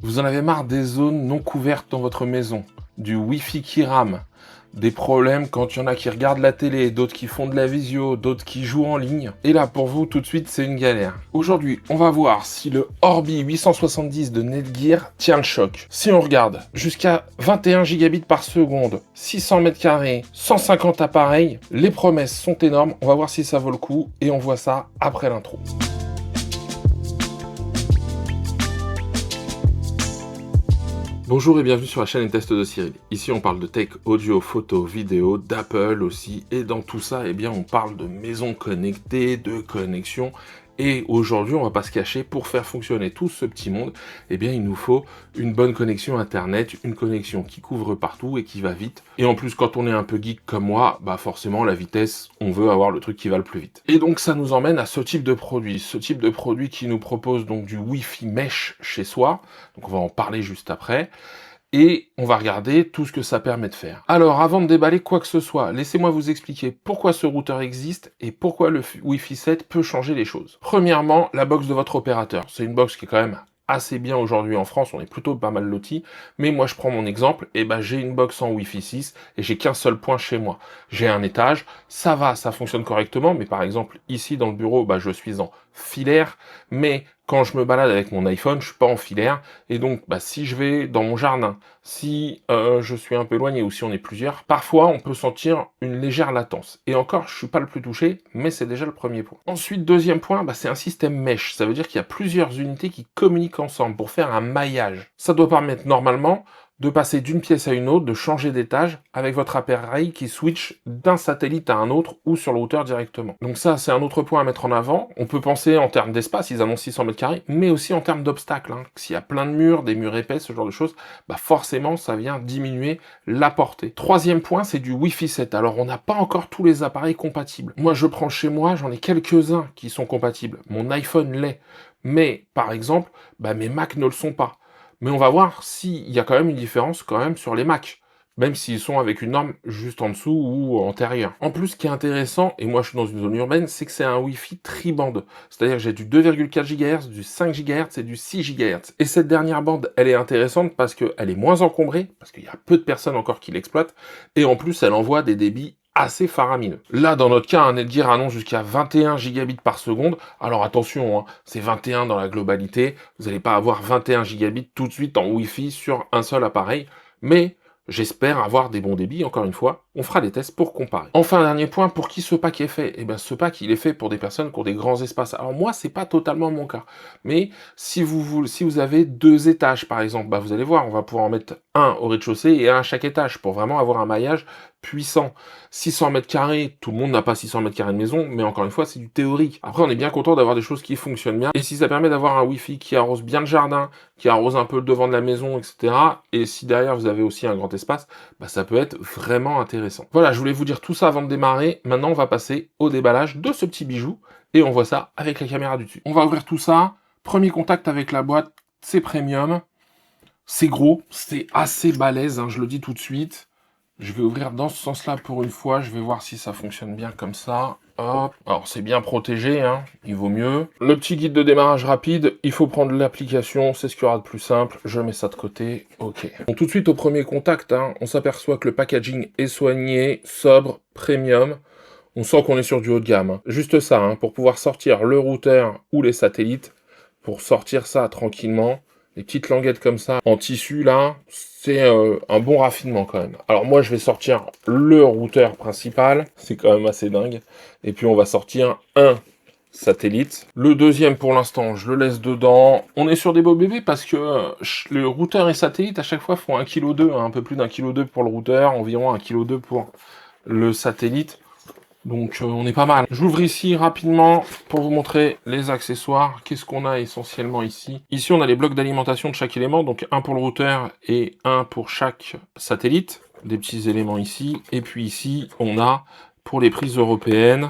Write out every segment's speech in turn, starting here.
Vous en avez marre des zones non couvertes dans votre maison, du Wi-Fi qui rame, des problèmes quand il y en a qui regardent la télé, d'autres qui font de la visio, d'autres qui jouent en ligne. Et là, pour vous, tout de suite, c'est une galère. Aujourd'hui, on va voir si le Orbi 870 de Netgear tient le choc. Si on regarde, jusqu'à 21 gigabits par seconde, 600 mètres carrés, 150 appareils, les promesses sont énormes. On va voir si ça vaut le coup et on voit ça après l'intro. Bonjour et bienvenue sur la chaîne et test de Cyril. Ici on parle de tech, audio, photo, vidéo, d'Apple aussi. Et dans tout ça, eh bien, on parle de maisons connectées, de connexion. Et aujourd'hui, on va pas se cacher, pour faire fonctionner tout ce petit monde, eh bien, il nous faut une bonne connexion Internet, une connexion qui couvre partout et qui va vite. Et en plus, quand on est un peu geek comme moi, bah forcément, la vitesse, on veut avoir le truc qui va le plus vite. Et donc, ça nous emmène à ce type de produit qui nous propose donc du Wi-Fi Mesh chez soi. Donc, on va en parler juste après. Et on va regarder tout ce que ça permet de faire. Alors, avant de déballer quoi que ce soit, laissez-moi vous expliquer pourquoi ce routeur existe et pourquoi le Wi-Fi 7 peut changer les choses. Premièrement, la box de votre opérateur. C'est une box qui est quand même assez bien aujourd'hui en France, on est plutôt pas mal lotis, mais moi je prends mon exemple, et ben j'ai une box en Wi-Fi 6 et j'ai qu'un seul point chez moi. J'ai un étage, ça va, ça fonctionne correctement, mais par exemple ici dans le bureau, bah, je suis en filaire, mais quand je me balade avec mon iPhone, je suis pas en filaire, et donc bah, si je vais dans mon jardin, si je suis un peu éloigné ou si on est plusieurs, parfois on peut sentir une légère latence. Et encore, je suis pas le plus touché, mais c'est déjà le premier point. Ensuite, deuxième point, bah, c'est un système mesh. Ça veut dire qu'il y a plusieurs unités qui communiquent ensemble pour faire un maillage. Ça doit permettre normalement de passer d'une pièce à une autre, de changer d'étage avec votre appareil qui switch d'un satellite à un autre ou sur le routeur directement. Donc ça, c'est un autre point à mettre en avant. On peut penser en termes d'espace, ils annoncent 600 mètres carrés, mais aussi en termes d'obstacles. S'il y a plein de murs, des murs épais, ce genre de choses, bah forcément, ça vient diminuer la portée. Troisième point, c'est du Wi-Fi 7. Alors, on n'a pas encore tous les appareils compatibles. Moi, je prends chez moi, j'en ai quelques-uns qui sont compatibles. Mon iPhone l'est. Mais, par exemple, bah, mes Mac ne le sont pas. Mais on va voir s'il y a quand même une différence quand même sur les Mac, même s'ils sont avec une norme juste en dessous ou antérieure. En plus, ce qui est intéressant, et moi je suis dans une zone urbaine, c'est que c'est un Wi-Fi tri-bande. C'est-à-dire que j'ai du 2,4 GHz, du 5 GHz et du 6 GHz. Et cette dernière bande, elle est intéressante parce qu'elle est moins encombrée, parce qu'il y a peu de personnes encore qui l'exploitent, et en plus elle envoie des débits assez faramineux. Là, dans notre cas, un Netgear annonce jusqu'à 21 gigabits par seconde. Alors attention, c'est 21 dans la globalité. Vous n'allez pas avoir 21 gigabits tout de suite en Wi-Fi sur un seul appareil. Mais j'espère avoir des bons débits, encore une fois. On fera des tests pour comparer. Enfin, dernier point, pour qui ce pack est fait? Eh bien, ce pack, il est fait pour des personnes qui ont des grands espaces. Alors moi, c'est pas totalement mon cas. Mais si vous avez 2 étages, par exemple, bah, vous allez voir, on va pouvoir en mettre un au rez-de-chaussée et un à chaque étage pour vraiment avoir un maillage puissant. 600 mètres carrés, tout le monde n'a pas 600 mètres carrés de maison, mais encore une fois, c'est du théorique. Après, on est bien content d'avoir des choses qui fonctionnent bien. Et si ça permet d'avoir un Wi-Fi qui arrose bien le jardin, qui arrose un peu le devant de la maison, etc. Et si derrière vous avez aussi un grand espace, bah, ça peut être vraiment intéressant. Voilà, je voulais vous dire tout ça avant de démarrer. Maintenant, on va passer au déballage de ce petit bijou. Et on voit ça avec la caméra du dessus. On va ouvrir tout ça. Premier contact avec la boîte, c'est premium. C'est gros, c'est assez balèze, je le dis tout de suite. Je vais ouvrir dans ce sens-là pour une fois, je vais voir si ça fonctionne bien comme ça. Hop. Alors c'est bien protégé, il vaut mieux. Le petit guide de démarrage rapide, il faut prendre l'application, c'est ce qu'il y aura de plus simple. Je mets ça de côté, ok. Donc tout de suite au premier contact, on s'aperçoit que le packaging est soigné, sobre, premium. On sent qu'on est sur du haut de gamme. Juste ça, pour pouvoir sortir le routeur ou les satellites, pour sortir ça tranquillement. Les petites languettes comme ça, en tissu, là, c'est un bon raffinement quand même. Alors moi, je vais sortir le routeur principal, c'est quand même assez dingue. Et puis on va sortir un satellite. Le deuxième, pour l'instant, je le laisse dedans. On est sur des beaux bébés parce que le routeur et satellite, à chaque fois, font 1,2 kg, un peu plus d'1,2 kg pour le routeur, environ 1,2 kg pour le satellite. Donc on est pas mal. J'ouvre ici rapidement pour vous montrer les accessoires. Qu'est-ce qu'on a essentiellement ici? Ici on a les blocs d'alimentation de chaque élément, donc un pour le routeur et un pour chaque satellite. Des petits éléments ici. Et puis ici on a pour les prises européennes.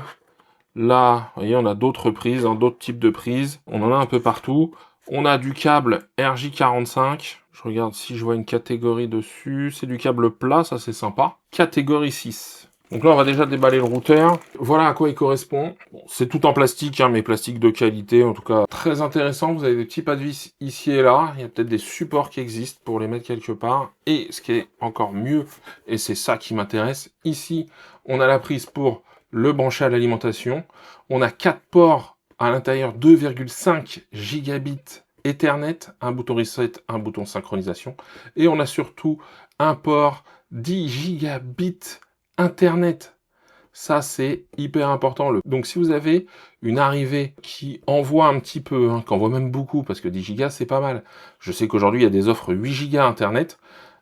Là, vous voyez, on a d'autres prises, d'autres types de prises. On en a un peu partout. On a du câble RJ45. Je regarde si je vois une catégorie dessus. C'est du câble plat, ça c'est sympa. Catégorie 6. Donc là, on va déjà déballer le routeur. Voilà à quoi il correspond. Bon, c'est tout en plastique, hein, mais plastique de qualité, en tout cas très intéressant. Vous avez des petits pas de vis ici et là. Il y a peut-être des supports qui existent pour les mettre quelque part. Et ce qui est encore mieux, et c'est ça qui m'intéresse, ici, on a la prise pour le brancher à l'alimentation. On a 4 ports à l'intérieur, 2,5 gigabits Ethernet, un bouton reset, un bouton synchronisation. Et on a surtout un port 10 gigabits Internet. Ça, c'est hyper important. Donc, si vous avez une arrivée qui envoie un petit peu, hein, qui envoie même beaucoup, parce que 10 gigas, c'est pas mal. Je sais qu'aujourd'hui, il y a des offres 8 gigas Internet.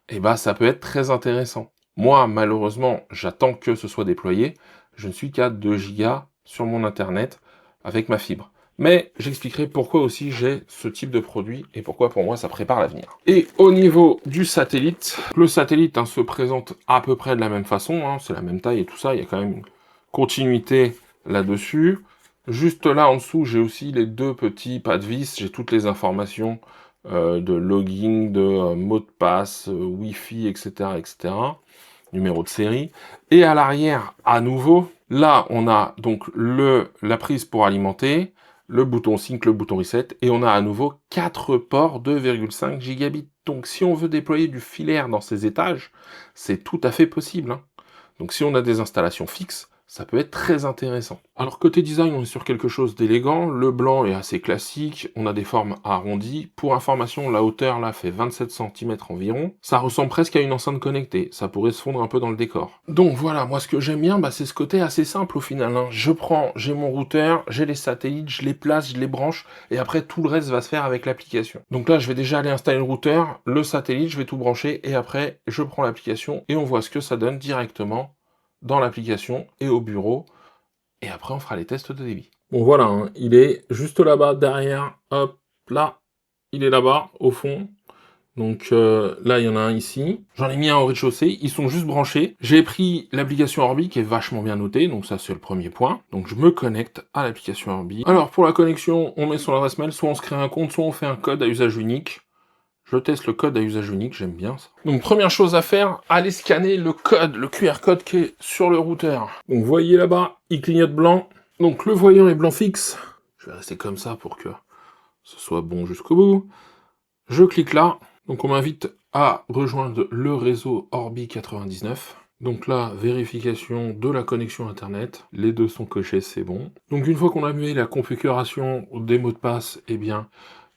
Et bah, ça peut être très intéressant. Moi, malheureusement, j'attends que ce soit déployé. Je ne suis qu'à 2 gigas sur mon Internet avec ma fibre. Mais j'expliquerai pourquoi aussi j'ai ce type de produit et pourquoi pour moi ça prépare l'avenir. Et au niveau du satellite, le satellite se présente à peu près de la même façon, hein, c'est la même taille et tout ça, il y a quand même une continuité là-dessus. Juste là en dessous, j'ai aussi les deux petits pas de vis, j'ai toutes les informations de login, de mot de passe, Wi-Fi, etc., etc., numéro de série. Et à l'arrière, à nouveau, là on a donc la prise pour alimenter, le bouton sync, le bouton reset, et on a à nouveau 4 ports 2,5 gigabits. Donc si on veut déployer du filaire dans ces étages, c'est tout à fait possible, hein. Donc si on a des installations fixes, ça peut être très intéressant. Alors côté design, on est sur quelque chose d'élégant. Le blanc est assez classique, on a des formes arrondies. Pour information, la hauteur là fait 27 cm environ. Ça ressemble presque à une enceinte connectée, ça pourrait se fondre un peu dans le décor. Donc voilà, moi ce que j'aime bien, c'est ce côté assez simple au final, hein. J'ai mon routeur, j'ai les satellites, je les place, je les branche, et après tout le reste va se faire avec l'application. Donc là, je vais déjà aller installer le routeur, le satellite, je vais tout brancher, et après, je prends l'application, et on voit ce que ça donne directement dans l'application et au bureau, et après on fera les tests de débit. Bon voilà, hein, il est juste là-bas, derrière, hop, là, il est là-bas, au fond. Donc là, il y en a un ici. J'en ai mis un au rez-de-chaussée, ils sont juste branchés. J'ai pris l'application Orbi qui est vachement bien notée, donc ça c'est le premier point. Donc je me connecte à l'application Orbi. Alors pour la connexion, on met son adresse mail, soit on se crée un compte, soit on fait un code à usage unique. Je teste le code à usage unique, j'aime bien ça. Donc première chose à faire, aller scanner le code, le QR code qui est sur le routeur. Donc vous voyez là-bas, il clignote blanc. Donc le voyant est blanc fixe. Je vais rester comme ça pour que ce soit bon jusqu'au bout. Je clique là. Donc on m'invite à rejoindre le réseau Orbi 99. Donc là, vérification de la connexion internet. Les deux sont cochés, c'est bon. Donc une fois qu'on a mis la configuration des mots de passe, eh bien,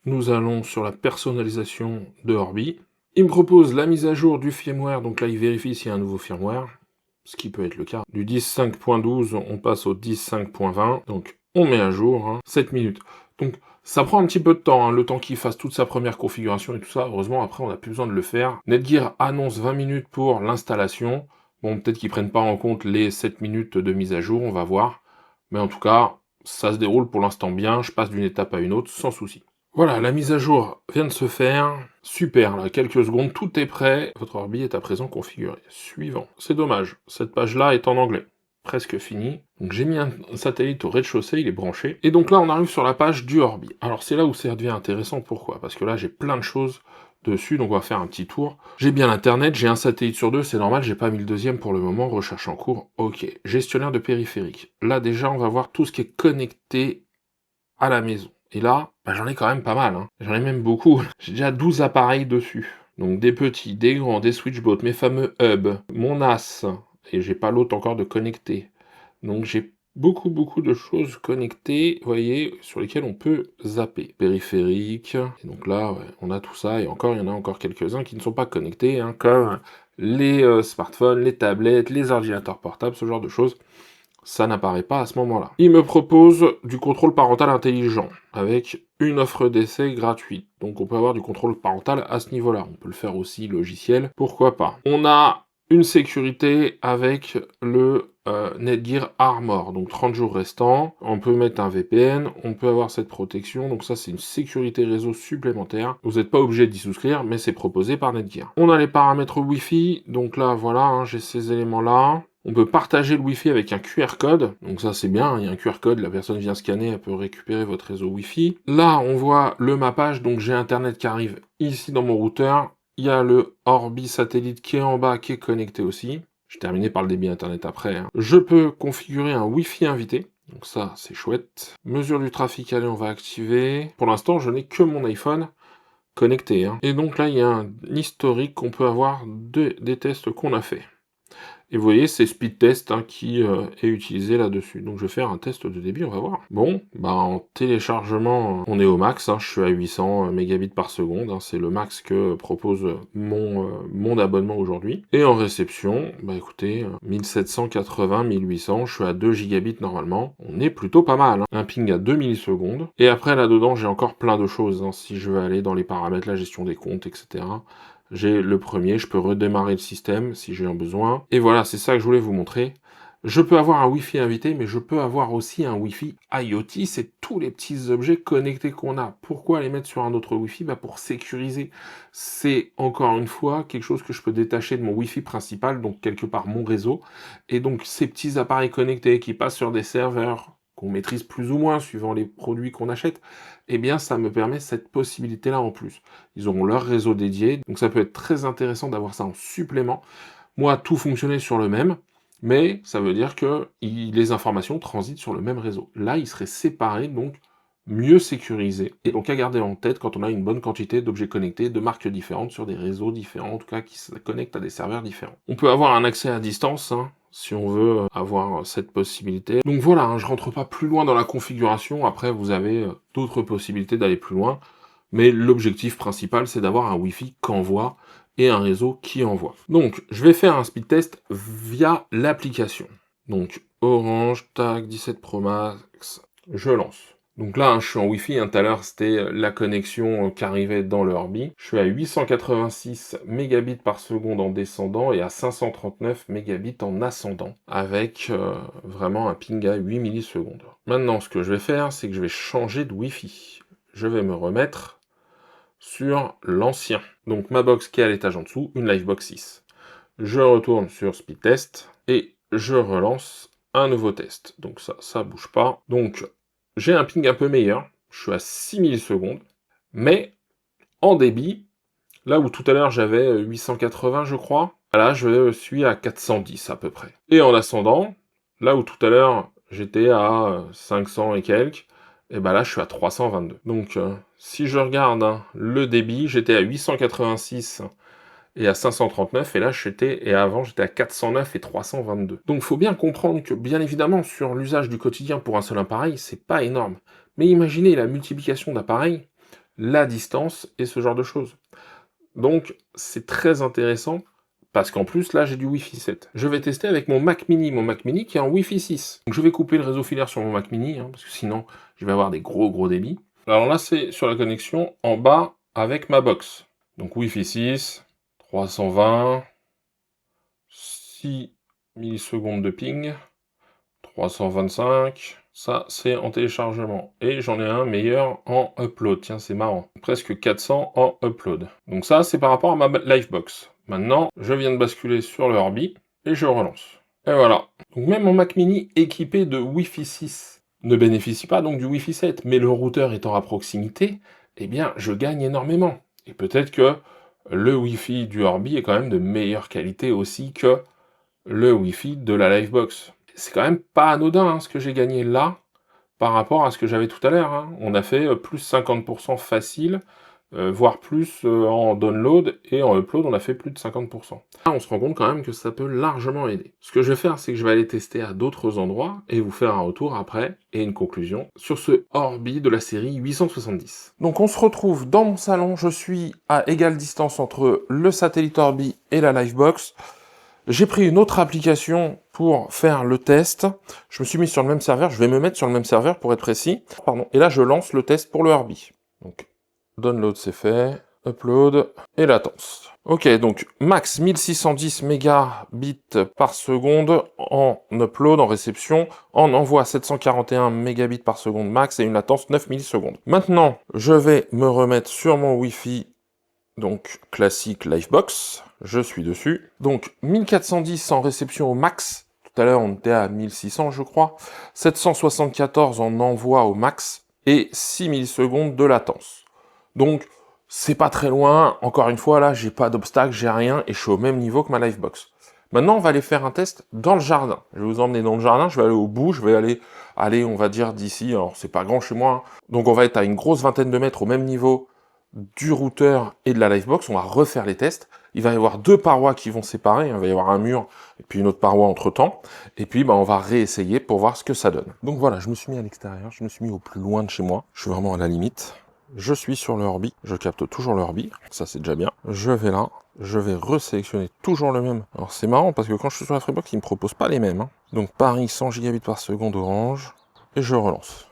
nous allons sur la personnalisation de Orbi. Il me propose la mise à jour du firmware, donc là il vérifie s'il y a un nouveau firmware, ce qui peut être le cas. Du 10.5.12, on passe au 10.5.20, donc on met à jour, hein, 7 minutes. Donc ça prend un petit peu de temps, hein, le temps qu'il fasse toute sa première configuration et tout ça. Heureusement, après on n'a plus besoin de le faire. Netgear annonce 20 minutes pour l'installation. Bon, peut-être qu'ils prennent pas en compte les 7 minutes de mise à jour, on va voir. Mais en tout cas, ça se déroule pour l'instant bien, je passe d'une étape à une autre sans souci. Voilà, la mise à jour vient de se faire. Super, là, quelques secondes, tout est prêt. Votre Orbi est à présent configuré. Suivant. C'est dommage, cette page-là est en anglais. Presque fini. Donc j'ai mis un satellite au rez-de-chaussée, il est branché. Et donc là, on arrive sur la page du Orbi. Alors c'est là où ça devient intéressant, pourquoi? Parce que là, j'ai plein de choses dessus, donc on va faire un petit tour. J'ai bien l'internet, j'ai un satellite sur deux, c'est normal, j'ai pas mis le deuxième pour le moment, recherche en cours, ok. Gestionnaire de périphérique. Là déjà, on va voir tout ce qui est connecté à la maison. Et là, j'en ai quand même pas mal, hein. J'en ai même beaucoup. J'ai déjà 12 appareils dessus. Donc des petits, des grands, des switchbots, mes fameux hubs, mon NAS, et j'ai pas l'autre encore de connecté. Donc j'ai beaucoup de choses connectées, vous voyez, sur lesquelles on peut zapper. Périphérique, et donc là, ouais, on a tout ça, et encore, il y en a encore quelques-uns qui ne sont pas connectés, hein, comme les smartphones, les tablettes, les ordinateurs portables, ce genre de choses. Ça n'apparaît pas à ce moment-là. Il me propose du contrôle parental intelligent, avec une offre d'essai gratuite. Donc on peut avoir du contrôle parental à ce niveau-là. On peut le faire aussi logiciel, pourquoi pas. On a une sécurité avec le Netgear Armor, donc 30 jours restants. On peut mettre un VPN, on peut avoir cette protection, donc ça c'est une sécurité réseau supplémentaire. Vous n'êtes pas obligé d'y souscrire, mais c'est proposé par Netgear. On a les paramètres Wi-Fi, donc là voilà, hein, j'ai ces éléments-là. On peut partager le Wi-Fi avec un QR code, donc ça c'est bien, il y a un QR code, la personne vient scanner, elle peut récupérer votre réseau Wi-Fi. Là on voit le mappage, donc j'ai internet qui arrive ici dans mon routeur, il y a le Orbi satellite qui est en bas, qui est connecté aussi. Je terminais par le débit internet après, hein. Je peux configurer un Wi-Fi invité. Donc ça, c'est chouette. Mesure du trafic, allez, on va activer. Pour l'instant, je n'ai que mon iPhone connecté, hein. Et donc là, il y a un historique qu'on peut avoir des tests qu'on a fait. Et vous voyez, c'est Speed Test hein, qui est utilisé là-dessus. Donc je vais faire un test de débit, on va voir. Bon, bah en téléchargement, on est au max, hein, je suis à 800 mégabits par seconde, hein, c'est le max que propose mon abonnement aujourd'hui. Et en réception, bah écoutez, 1780, 1800, je suis à 2 gigabits normalement. On est plutôt pas mal, hein. Un ping à 2 millisecondes. Et après là-dedans, j'ai encore plein de choses, hein, si je veux aller dans les paramètres, la gestion des comptes, etc. J'ai le premier, je peux redémarrer le système si j'ai un besoin. Et voilà, c'est ça que je voulais vous montrer. Je peux avoir un Wi-Fi invité, mais je peux avoir aussi un Wi-Fi IoT. C'est tous les petits objets connectés qu'on a. Pourquoi les mettre sur un autre Wi-Fi? Bah pour sécuriser. C'est encore une fois quelque chose que je peux détacher de mon Wi-Fi principal, donc quelque part mon réseau. Et donc ces petits appareils connectés qui passent sur des serveurs qu'on maîtrise plus ou moins suivant les produits qu'on achète, eh bien ça me permet cette possibilité-là en plus. Ils auront leur réseau dédié, donc ça peut être très intéressant d'avoir ça en supplément. Moi, tout fonctionnait sur le même, mais ça veut dire que les informations transitent sur le même réseau. Là, ils seraient séparés, donc mieux sécurisés. Et donc à garder en tête quand on a une bonne quantité d'objets connectés de marques différentes sur des réseaux différents, en tout cas qui se connectent à des serveurs différents. On peut avoir un accès à distance, hein, si on veut avoir cette possibilité. Donc voilà, hein, je rentre pas plus loin dans la configuration, après vous avez d'autres possibilités d'aller plus loin, mais l'objectif principal c'est d'avoir un Wi-Fi qu'envoie et un réseau qui envoie. Donc je vais faire un speed test via l'application. Donc Orange, tag 17 Pro Max, je lance. Donc là, hein, je suis en Wi-Fi, hein, tout à l'heure c'était la connexion qui arrivait dans le Orbi. Je suis à 886 mégabits par seconde en descendant et à 539 mégabits en ascendant, avec vraiment un ping à 8 millisecondes. Maintenant, ce que je vais faire, c'est que je vais changer de Wi-Fi. Je vais me remettre sur l'ancien. Donc ma box qui est à l'étage en dessous, une Livebox 6. Je retourne sur Speed Test et je relance un nouveau test. Donc ça bouge pas. Donc j'ai un ping un peu meilleur, je suis à 6 millisecondes, mais en débit, là où tout à l'heure j'avais 880 je crois, là je suis à 410 à peu près. Et en ascendant, là où tout à l'heure j'étais à 500 et quelques, et ben là je suis à 322. Donc si je regarde hein, le débit, j'étais à 886 et à 539, et avant j'étais à 409 et 322. Donc faut bien comprendre que, bien évidemment, sur l'usage du quotidien pour un seul appareil, c'est pas énorme. Mais imaginez la multiplication d'appareils, la distance et ce genre de choses. Donc c'est très intéressant, parce qu'en plus là j'ai du Wi-Fi 7. Je vais tester avec mon Mac Mini qui est en Wi-Fi 6. Donc je vais couper le réseau filaire sur mon Mac Mini, hein, parce que sinon je vais avoir des gros débits. Alors là c'est sur la connexion en bas avec ma box. Donc Wi-Fi 6, 320, 6 millisecondes de ping, 325, ça c'est en téléchargement. Et j'en ai un meilleur en upload, tiens c'est marrant, presque 400 en upload. Donc ça c'est par rapport à ma Livebox. Maintenant, je viens de basculer sur le Orbi et je relance. Et voilà. Donc même mon Mac Mini équipé de Wi-Fi 6 ne bénéficie pas donc du Wi-Fi 7, mais le routeur étant à proximité, eh bien je gagne énormément. Et peut-être que le Wi-Fi du Orbi est quand même de meilleure qualité aussi que le Wi-Fi de la Livebox. C'est quand même pas anodin hein, ce que j'ai gagné là par rapport à ce que j'avais tout à l'heure. Hein. On a fait plus 50% facile, voire plus en download, et en upload on a fait plus de 50%. Là on se rend compte quand même que ça peut largement aider. Ce que je vais faire, c'est que je vais aller tester à d'autres endroits, et vous faire un retour après, et une conclusion, sur ce Orbi de la série 870. Donc on se retrouve dans mon salon, je suis à égale distance entre le satellite Orbi et la Livebox. J'ai pris une autre application pour faire le test. Je me suis mis sur le même serveur. Je vais me mettre sur le même serveur pour être précis. Pardon. Et là, je lance le test pour le Orbi. Donc, download, c'est fait. Upload et latence. Ok, donc max 1610 mégabits par seconde en upload, en réception. En envoi 741 mégabits par seconde max et une latence 9 millisecondes. Maintenant, je vais me remettre sur mon Wi-Fi, donc classique Livebox. Je suis dessus. Donc 1410 en réception au max. Tout à l'heure on était à 1600 je crois. 774 en envoi au max. Et 6 millisecondes de latence. Donc c'est pas très loin. Encore une fois là j'ai pas d'obstacle, j'ai rien. Et je suis au même niveau que ma Livebox. Maintenant, on va aller faire un test dans le jardin. Je vais vous emmener dans le jardin, je vais aller au bout, je vais aller on va dire d'ici, alors c'est pas grand chez moi, hein. Donc on va être à une grosse vingtaine de mètres au même niveau du routeur et de la Livebox, on va refaire les tests. Il va y avoir deux parois qui vont séparer, il va y avoir un mur et puis une autre paroi entre temps, et puis on va réessayer pour voir ce que ça donne. Donc voilà, je me suis mis à l'extérieur, je me suis mis au plus loin de chez moi, je suis vraiment à la limite. Je suis sur le Orbi, je capte toujours le Orbi, ça c'est déjà bien. Je vais là, je vais resélectionner toujours le même. Alors c'est marrant parce que quand je suis sur la Freebox, il me propose pas les mêmes, hein. Donc Paris 100 gigabits par seconde orange, et je relance.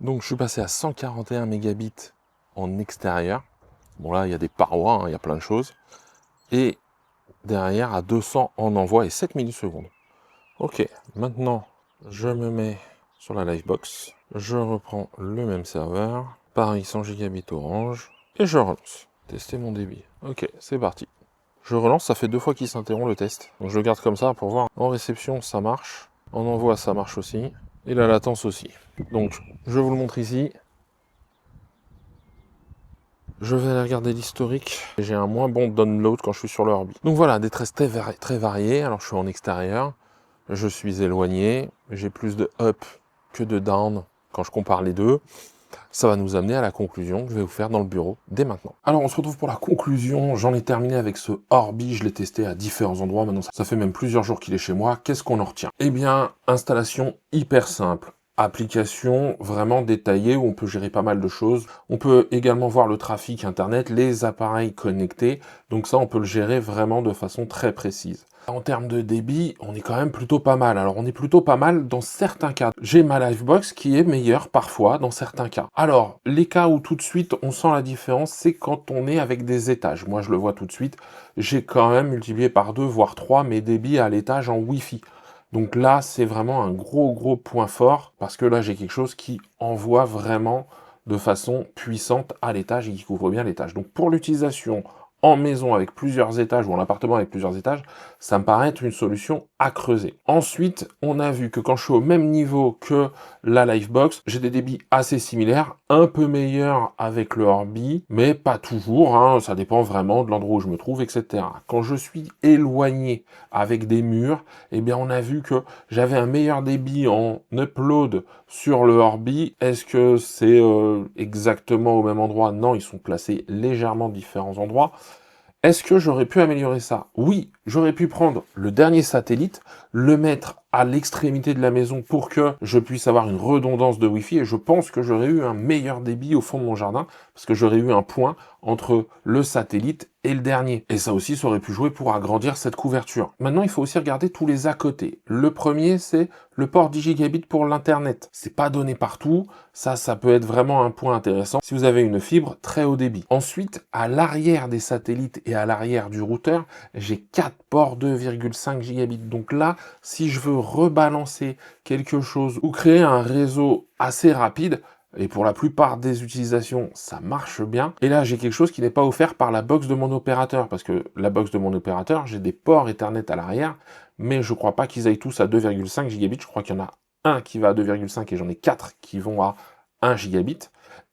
Donc je suis passé à 141 mégabits en extérieur. Bon là, il y a des parois, hein, il y a plein de choses. Et derrière, à 200 en envoi et 7 millisecondes. Ok, maintenant, je me mets sur la Livebox. Je reprends le même serveur. Paris 100 gigabits orange. Et je relance. Tester mon débit. Ok, c'est parti. Je relance, ça fait 2 fois qu'il s'interrompt le test. Donc je le garde comme ça pour voir. En réception, ça marche. En envoi, ça marche aussi. Et la latence aussi. Donc, je vous le montre ici. Je vais aller regarder l'historique. J'ai un moins bon download quand je suis sur le Orbi. Donc voilà, des tests très variés. Alors je suis en extérieur. Je suis éloigné. J'ai plus de up que de down quand je compare les deux. Ça va nous amener à la conclusion que je vais vous faire dans le bureau dès maintenant. Alors on se retrouve pour la conclusion. J'en ai terminé avec ce Orbi. Je l'ai testé à différents endroits. Maintenant, ça fait même plusieurs jours qu'il est chez moi. Qu'est-ce qu'on en retient? Eh bien, installation hyper simple. Application vraiment détaillée où on peut gérer pas mal de choses. On peut également voir le trafic internet, les appareils connectés. Donc ça, on peut le gérer vraiment de façon très précise. En termes de débit, on est quand même plutôt pas mal. Alors on est plutôt pas mal dans certains cas. J'ai ma Livebox qui est meilleure parfois dans certains cas. Alors, les cas où tout de suite on sent la différence, c'est quand on est avec des étages. Moi je le vois tout de suite, j'ai quand même multiplié par 2 voire 3 mes débits à l'étage en Wi-Fi. Donc là, c'est vraiment un gros point fort, parce que là, j'ai quelque chose qui envoie vraiment de façon puissante à l'étage et qui couvre bien l'étage. Donc pour l'utilisation en maison avec plusieurs étages ou en appartement avec plusieurs étages, ça me paraît être une solution à creuser. Ensuite, on a vu que quand je suis au même niveau que la Livebox, j'ai des débits assez similaires, un peu meilleurs avec le Orbi, mais pas toujours, hein, ça dépend vraiment de l'endroit où je me trouve, etc. Quand je suis éloigné avec des murs, eh bien on a vu que j'avais un meilleur débit en upload sur le Orbi. Est-ce que c'est exactement au même endroit? Non, ils sont placés légèrement différents endroits. Est-ce que j'aurais pu améliorer ça? Oui, j'aurais pu prendre le dernier satellite, le mettre à l'extrémité de la maison pour que je puisse avoir une redondance de Wi-Fi et je pense que j'aurais eu un meilleur débit au fond de mon jardin parce que j'aurais eu un point entre le satellite et le dernier. Et ça aussi, ça aurait pu jouer pour agrandir cette couverture. Maintenant, il faut aussi regarder tous les à côté. Le premier, c'est le port 10 gigabits pour l'Internet. C'est pas donné partout. Ça peut être vraiment un point intéressant si vous avez une fibre très haut débit. Ensuite, à l'arrière des satellites et à l'arrière du routeur, j'ai 4 ports 2,5 gigabits. Donc là, si je veux rebalancer quelque chose ou créer un réseau assez rapide, et pour la plupart des utilisations, ça marche bien. Et là, j'ai quelque chose qui n'est pas offert par la box de mon opérateur, parce que la box de mon opérateur, j'ai des ports Ethernet à l'arrière, mais je crois pas qu'ils aillent tous à 2,5 gigabits. Je crois qu'il y en a un qui va à 2,5 et j'en ai 4 qui vont à 1 gigabit.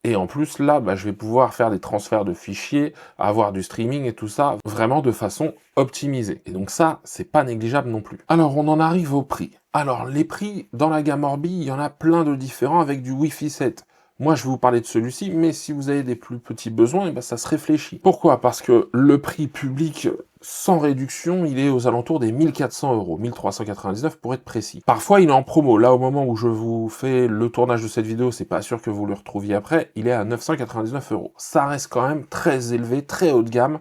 Et en plus, là, je vais pouvoir faire des transferts de fichiers, avoir du streaming et tout ça, vraiment de façon optimisée. Et donc ça, c'est pas négligeable non plus. Alors, on en arrive au prix. Alors, les prix, dans la gamme Orbi, il y en a plein de différents avec du Wi-Fi 7. Moi, je vais vous parler de celui-ci, mais si vous avez des plus petits besoins, ça se réfléchit. Pourquoi? Parce que le prix public sans réduction, il est aux alentours des 1400 €, 1399 pour être précis. Parfois, il est en promo. Là, au moment où je vous fais le tournage de cette vidéo, c'est pas sûr que vous le retrouviez après, il est à 999 €. Ça reste quand même très élevé, très haut de gamme,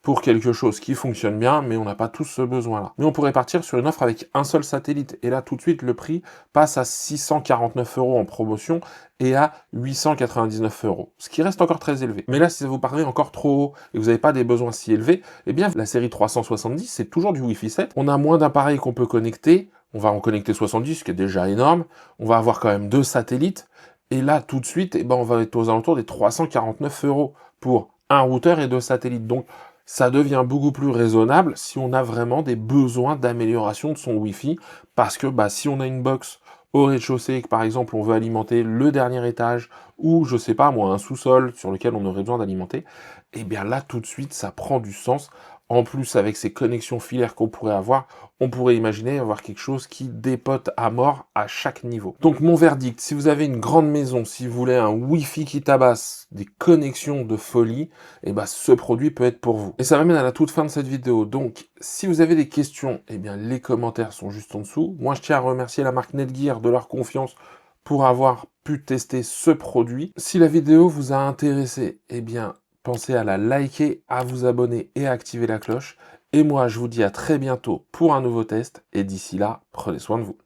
pour quelque chose qui fonctionne bien, mais on n'a pas tous ce besoin-là. Mais on pourrait partir sur une offre avec un seul satellite, et là tout de suite le prix passe à 649 € en promotion et à 899 €, ce qui reste encore très élevé. Mais là, si ça vous paraît encore trop haut et que vous n'avez pas des besoins si élevés, eh bien la série 370, c'est toujours du Wi-Fi 7. On a moins d'appareils qu'on peut connecter, on va en connecter 70, ce qui est déjà énorme, on va avoir quand même 2 satellites, et là tout de suite, on va être aux alentours des 349 € pour un routeur et 2 satellites. Donc Ça devient beaucoup plus raisonnable si on a vraiment des besoins d'amélioration de son Wi-Fi, parce que si on a une box au rez-de-chaussée et que par exemple on veut alimenter le dernier étage, ou je sais pas moi, un sous-sol sur lequel on aurait besoin d'alimenter, et bien là tout de suite ça prend du sens. En plus, avec ces connexions filaires qu'on pourrait avoir, on pourrait imaginer avoir quelque chose qui dépote à mort à chaque niveau. Donc mon verdict, si vous avez une grande maison, si vous voulez un Wi-Fi qui tabasse, des connexions de folie, ce produit peut être pour vous. Et ça m'amène à la toute fin de cette vidéo. Donc, si vous avez des questions, les commentaires sont juste en dessous. Moi, je tiens à remercier la marque Netgear de leur confiance pour avoir pu tester ce produit. Si la vidéo vous a intéressé, pensez à la liker, à vous abonner et à activer la cloche. Et moi, je vous dis à très bientôt pour un nouveau test. Et d'ici là, prenez soin de vous.